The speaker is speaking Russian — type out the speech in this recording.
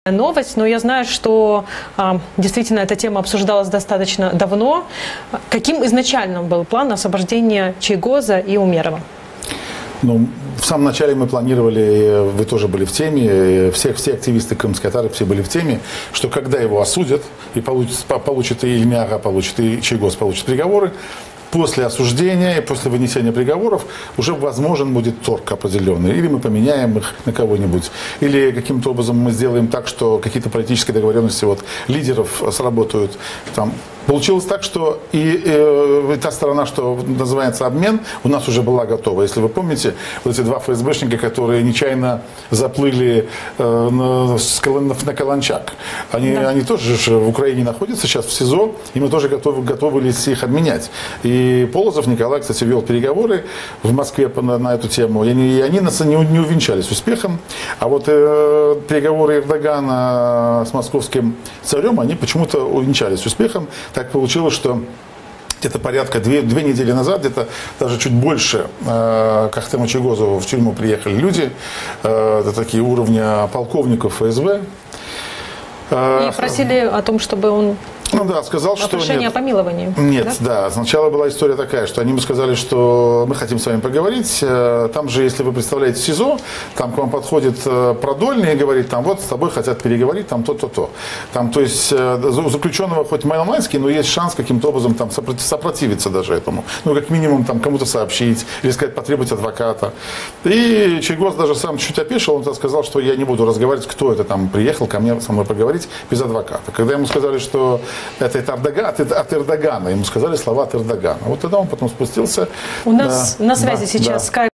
Новость, но я знаю, что действительно эта тема обсуждалась достаточно давно. Каким изначально был план освобождения Чайгоза и Умерова? Ну, в самом начале мы планировали, вы тоже были в теме, все активисты крымской татары, все были в теме, что когда его осудят, и получит и Ильмяга, получит и Чайгоз, получит приговоры, после осуждения и после вынесения приговоров уже возможен будет торг определенный. Или мы поменяем их на кого-нибудь, или каким-то образом мы сделаем так, что какие-то политические договоренности вот, лидеров сработают. Там. Получилось так, что и та сторона, что называется обмен, у нас уже была готова. Если вы помните, вот эти два ФСБшника, которые нечаянно заплыли на Каланчак, они тоже в Украине находятся сейчас в СИЗО, и мы тоже готовились их обменять. И Полозов Николай, кстати, вел переговоры в Москве на эту тему, и они не увенчались успехом. А вот переговоры Эрдогана с московским царем, они почему-то увенчались успехом. Так получилось, что где-то порядка две недели назад, где-то даже чуть больше, к Ахтему Чайгозу в тюрьму приехали люди, это такие уровня полковников ФСБ. И просили о том, чтобы он... Ну да, сказал, что прошение о помиловании. Нет, да? Сначала была история такая, что они ему сказали, что мы хотим с вами поговорить. Там же, если вы представляете СИЗО, там к вам подходит продольный и говорит, там вот с тобой хотят переговорить, там то-то-то. Там, то есть, у заключенного хоть маломальский, но есть шанс каким-то образом там сопротивиться даже этому. Ну, как минимум, там кому-то сообщить, или сказать, потребовать адвоката. И Чайгоз даже сам чуть опешил, он сказал, что я не буду разговаривать, кто это там приехал ко мне со мной поговорить без адвоката. Когда ему сказали, что это от Эрдогана. Ему сказали слова от Эрдогана. Вот тогда он потом спустился. У нас на связи сейчас скайп.